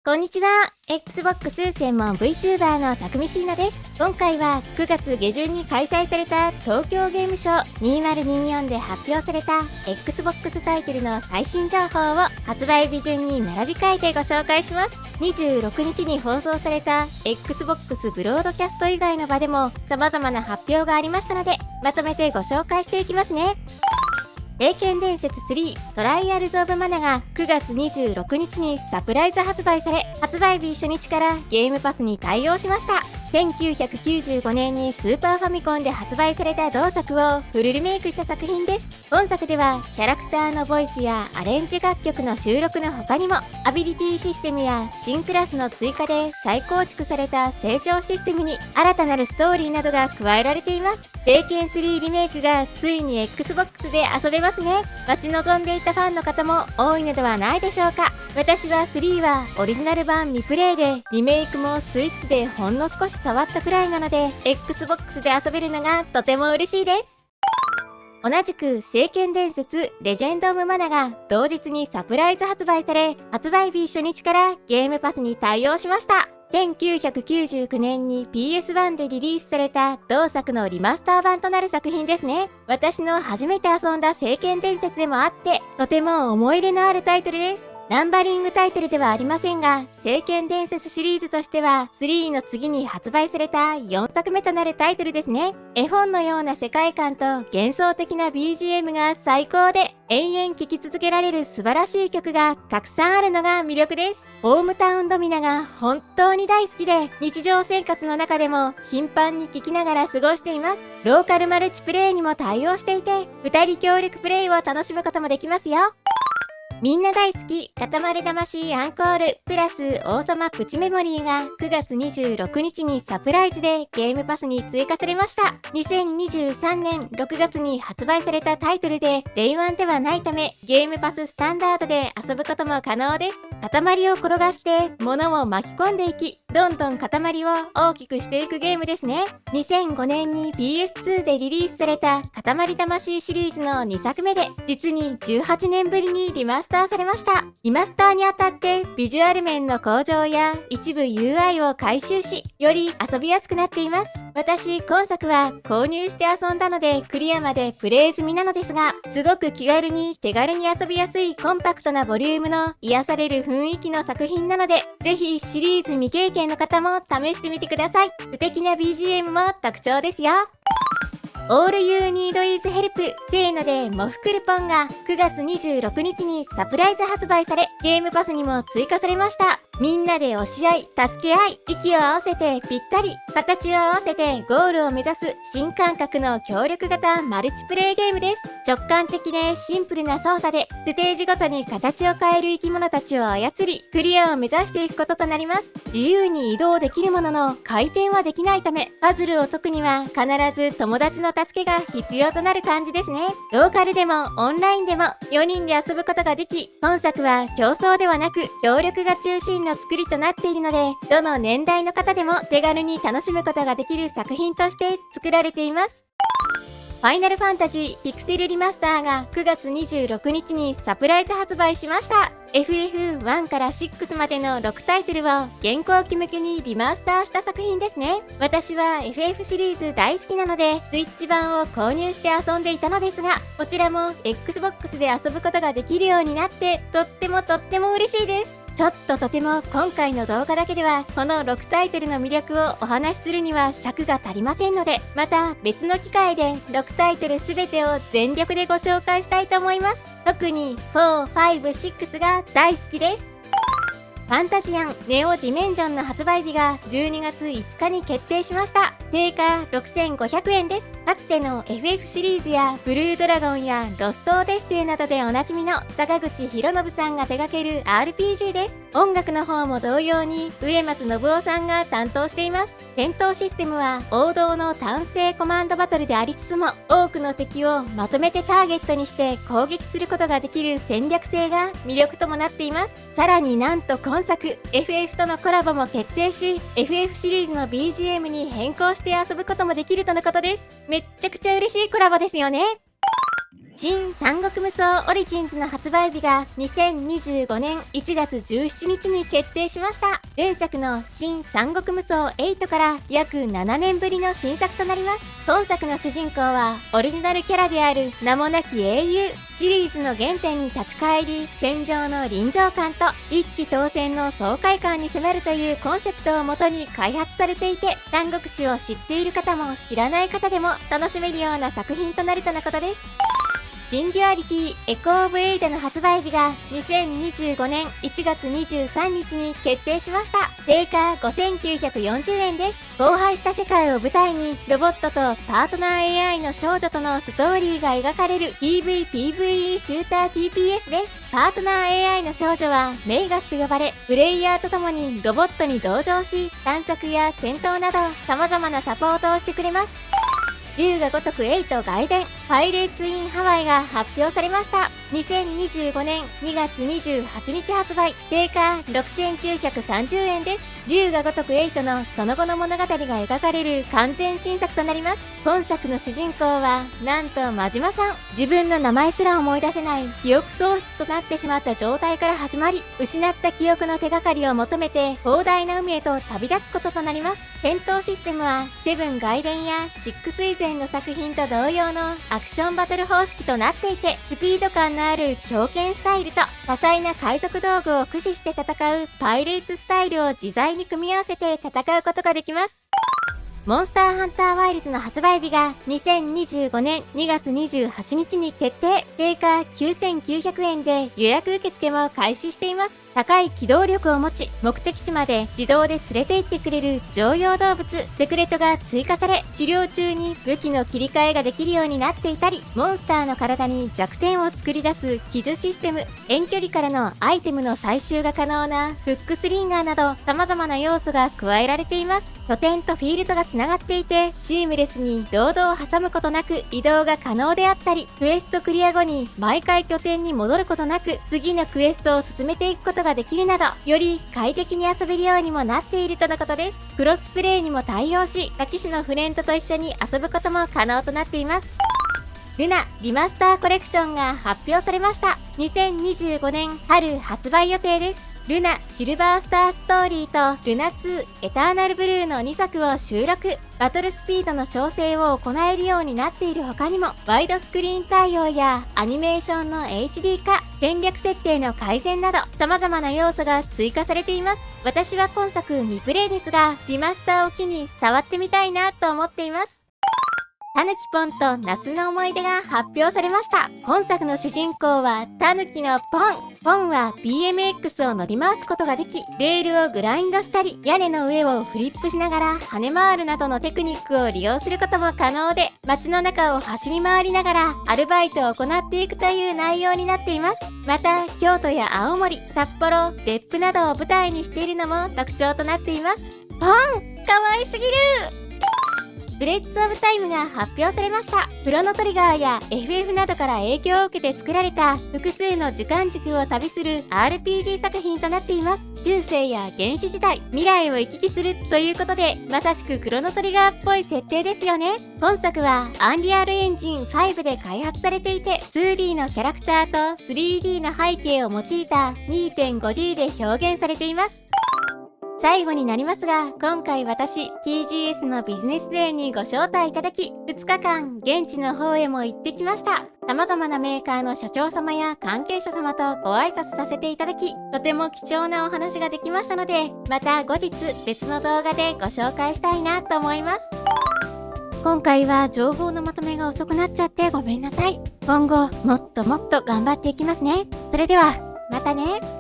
こんにちは。Xbox 専門 VTuber のたくみしーなです。今回は9月下旬に開催された東京ゲームショー2024で発表された Xbox タイトルの最新情報を発売日順に並び替えてご紹介します。26日に放送された Xbox ブロードキャスト以外の場でも様々な発表がありましたので、まとめてご紹介していきますね。霊剣伝説3トライアルズ・オブ・マナが9月26日にサプライズ発売され、発売日初日からゲームパスに対応しました。1995年にスーパーファミコンで発売された同作をフルリメイクした作品です。本作ではキャラクターのボイスやアレンジ楽曲の収録の他にも、アビリティシステムや新クラスの追加で再構築された成長システムに新たなるストーリーなどが加えられています。霊剣3リメイクがついに Xbox で遊べますね。待ち望んでいたファンの方も多いのではないでしょうか。私は3はオリジナル版未プレイで、リメイクもスイッチでほんの少し触ったくらいなので Xbox で遊べるのがとても嬉しいです。同じく聖剣伝説レジェンド・オブ・マナが同日にサプライズ発売され、発売日初日からゲームパスに対応しました。1999年に PS1 でリリースされた同作のリマスター版となる作品ですね。私の初めて遊んだ聖剣伝説でもあって、とても思い入れのあるタイトルです。ナンバリングタイトルではありませんが、聖剣伝説シリーズとしては3の次に発売された4作目となるタイトルですね。絵本のような世界観と幻想的な BGM が最高で、永遠聴き続けられる素晴らしい曲がたくさんあるのが魅力です。ホームタウンドミナが本当に大好きで、日常生活の中でも頻繁に聴きながら過ごしています。ローカルマルチプレイにも対応していて、2人協力プレイを楽しむこともできますよ。みんな大好き塊魂アンコールプラス王様プチメモリーが9月26日にサプライズでゲームパスに追加されました。2023年6月に発売されたタイトルで Day1 ではないため、ゲームパススタンダードで遊ぶことも可能です。塊を転がして物を巻き込んでいき、どんどん塊を大きくしていくゲームですね。2005年に PS2 でリリースされた塊魂シリーズの2作目で、実に18年ぶりにリマスターされました。リマスターにあたってビジュアル面の向上や一部 UI を改修し、より遊びやすくなっています。私、今作は購入して遊んだのでクリアまでプレイ済みなのですが、すごく気軽に手軽に遊びやすいコンパクトなボリュームの癒される雰囲気の作品なので、ぜひシリーズ未経験の方も試してみてください。素敵な BGM も特徴ですよ。All You Need Is Help せーのでモフクルポンが9月26日にサプライズ発売され、ゲームパスにも追加されました。みんなで押し合い、助け合い、息を合わせてぴったり、形を合わせてゴールを目指す新感覚の協力型マルチプレイゲームです。直感的でシンプルな操作で、ステージごとに形を変える生き物たちを操り、クリアを目指していくこととなります。自由に移動できるものの回転はできないため、パズルを解くには必ず友達の助けが必要となる感じですね。ローカルでもオンラインでも4人で遊ぶことができ、本作は競争ではなく協力が中心の作りとなっているので、どの年代の方でも手軽に楽しむことができる作品として作られています。ファイナルファンタジーピクセルリマスターが9月26日にサプライズ発売しました。FF1 から6までの6タイトルを現行機向けにリマスターした作品ですね。私は FF シリーズ大好きなので、スイッチ版を購入して遊んでいたのですが、こちらも Xbox で遊ぶことができるようになって、とっても嬉しいです。とても今回の動画だけではこの6タイトルの魅力をお話しするには尺が足りませんので、また別の機会で6タイトル全てを全力でご紹介したいと思います。特に4、5、6が大好きです。ファンタジアンネオディメンジョンの発売日が12月5日に決定しました。定価6500円です。かつての FF シリーズやブルードラゴンやロストオデッセイなどでおなじみの坂口博信さんが手掛ける RPG です。音楽の方も同様に植松信夫さんが担当しています。戦闘システムは王道の単性コマンドバトルでありつつも、多くの敵をまとめてターゲットにして攻撃することができる戦略性が魅力ともなっています。さらになんと今作 FF とのコラボも決定し、 FF シリーズの BGM に変更して遊ぶこともできるとのことです。めっちゃくちゃ嬉しいコラボですよね。新三国無双オリジンズの発売日が2025年1月17日に決定しました。前作の新三国無双8から約7年ぶりの新作となります。今作の主人公はオリジナルキャラである名もなき英雄。シリーズの原点に立ち返り、戦場の臨場感と一騎当選の爽快感に迫るというコンセプトをもとに開発されていて、三国志を知っている方も知らない方でも楽しめるような作品となるとのことです。新デュアリティエコー・オブ・エイダの発売日が2025年1月23日に決定しました。定価5940円です。荒廃した世界を舞台にロボットとパートナー AI の少女とのストーリーが描かれる PVPVE シューター TPS です。パートナー AI の少女はメイガスと呼ばれ、プレイヤーと共にロボットに同乗し、探索や戦闘など様々なサポートをしてくれます。龍が如く8外伝パイレーツ・イン・ハワイが発表されました。2025年2月28日発売。定価6930円です。龍が如く8のその後の物語が描かれる完全新作となります。本作の主人公はなんと真島さん。自分の名前すら思い出せない記憶喪失となってしまった状態から始まり、失った記憶の手がかりを求めて広大な海へと旅立つこととなります。戦闘システムはセブン外伝やシックス以前の作品と同様のアクションバトル方式となっていて、スピード感のある強肩スタイルと多彩な海賊道具を駆使して戦うパイレーツスタイルを自在に組み合わせて戦うことができます。モンスターハンターワイルズの発売日が2025年2月28日に決定。定価9900円で予約受付も開始しています。高い機動力を持ち、目的地まで自動で連れて行ってくれる常用動物セクレトが追加され、治療中に武器の切り替えができるようになっていたり、モンスターの体に弱点を作り出す傷システム、遠距離からのアイテムの採集が可能なフックスリンガーなど様々な要素が加えられています。拠点とフィールドがつながっていて、シームレスにロードを挟むことなく移動が可能であったり、クエストクリア後に毎回拠点に戻ることなく次のクエストを進めていくことができるなど、より快適に遊べるようにもなっているとのことです。クロスプレイにも対応し、他機種のフレンドと一緒に遊ぶことも可能となっています。ルナリマスターコレクションが発表されました。2025年春発売予定です。ルナシルバースターストーリーとルナ2エターナルブルーの2作を収録。バトルスピードの調整を行えるようになっている他にも、ワイドスクリーン対応やアニメーションの HD 化、戦略設定の改善など様々な要素が追加されています。私は今作未プレイですが、リマスターを機に触ってみたいなと思っています。タヌキポンと夏の思い出が発表されました。今作の主人公はタヌキのポン。ポンは BMX を乗り回すことができ、レールをグラインドしたり、屋根の上をフリップしながら跳ね回るなどのテクニックを利用することも可能で、街の中を走り回りながらアルバイトを行っていくという内容になっています。また、京都や青森、札幌、別府などを舞台にしているのも特徴となっています。ポン、かわいすぎる。スレッズ・オブ・タイムが発表されました。クロノトリガーや FF などから影響を受けて作られた複数の時間軸を旅する RPG 作品となっています。中世や原始時代、未来を行き来するということで、まさしくクロノトリガーっぽい設定ですよね。本作はアンリアルエンジン5で開発されていて、2D のキャラクターと 3D の背景を用いた 2.5D で表現されています。最後になりますが、今回私 TGS のビジネスデーにご招待いただき、2日間現地の方へも行ってきました。様々なメーカーの社長様や関係者様とご挨拶させていただき、とても貴重なお話ができましたので、また後日別の動画でご紹介したいなと思います。今回は情報のまとめが遅くなっちゃってごめんなさい。今後もっともっと頑張っていきますね。それではまたね。